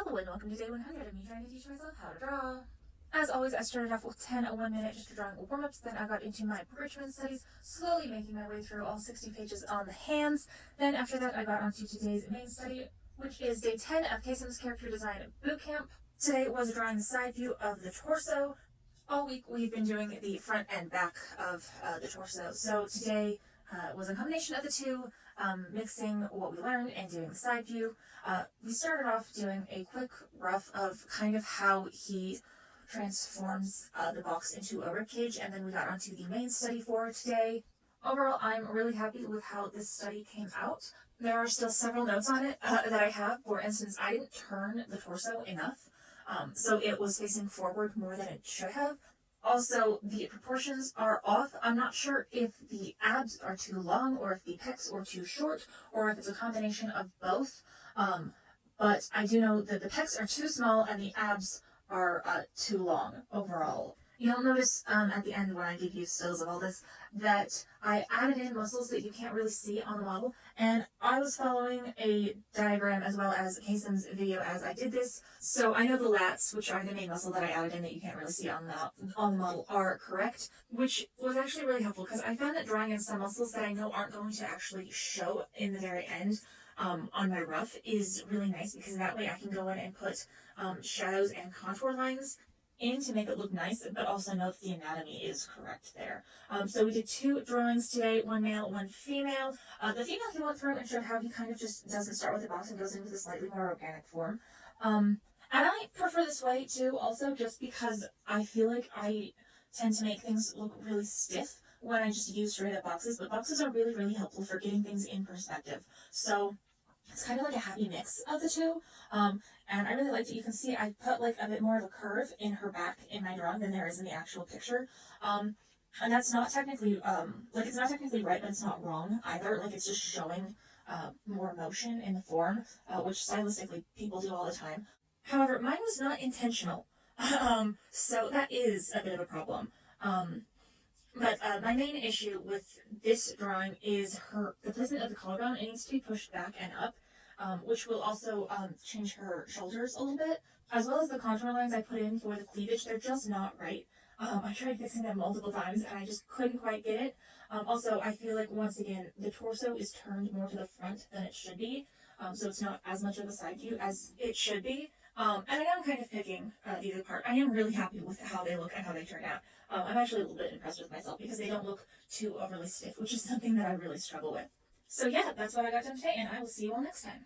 Hello and welcome to day 100 of me trying to teach myself how to draw. As always, I started off with 10 1-minute just drawing warm-ups, then I got into my Bridgman studies, slowly making my way through all 60 pages on the hands. Then after that, I got onto today's main study, which is day 10 of KSIM's Character Design Bootcamp. Today was drawing the side view of the torso. All week we've been doing the front and back of the torso, so today was a combination of the two, mixing what we learned and doing the side view. We started off doing a quick rough of kind of how he transforms the box into a ribcage, and then we got onto the main study for today. Overall, I'm really happy with how this study came out. There are still several notes on it that I have. For instance, I didn't turn the torso enough, so it was facing forward more than it should have. Also, the proportions are off. I'm not sure if the abs are too long, or if the pecs are too short, or if it's a combination of both. But I do know that the pecs are too small and the abs are too long overall. You'll notice at the end when I give you stills of all this that I added in muscles that you can't really see on the model, and I was following a diagram as well as KSIM's video as I did this, so I know the lats, which are the main muscle that I added in that you can't really see on the model, are correct, which was actually really helpful because I found that drawing in some muscles that I know aren't going to actually show in the very end on my rough is really nice, because that way I can go in and put shadows and contour lines in to make it look nice, but also know that the anatomy is correct there. So we did 2 drawings today, one male, one female. The female he went through and showed how he kind of just doesn't start with a box and goes into the slightly more organic form. And I prefer this way too, also just because I feel like I tend to make things look really stiff when I just use straight up boxes, but boxes are really, really helpful for getting things in perspective. So it's kind of like a happy mix of the two, and I really liked it. You can see I put like a bit more of a curve in her back in my drawing than there is in the actual picture, and that's not technically, it's not technically right, but it's not wrong either. Like, it's just showing more motion in the form, which stylistically people do all the time. However, mine was not intentional, so that is a bit of a problem. But my main issue with this drawing is the placement of the collarbone. It needs to be pushed back and up, which will also change her shoulders a little bit, as well as the contour lines I put in for the cleavage. They're just not right. I tried fixing them multiple times and I just couldn't quite get it. Also, I feel like, once again, the torso is turned more to the front than it should be, so it's not as much of a side view as it should be. And I am kind of picking these apart. I am really happy with how they look and how they turn out. I'm actually a little bit impressed with myself because they don't look too overly stiff, which is something that I really struggle with. So yeah, that's what I got done today, and I will see you all next time.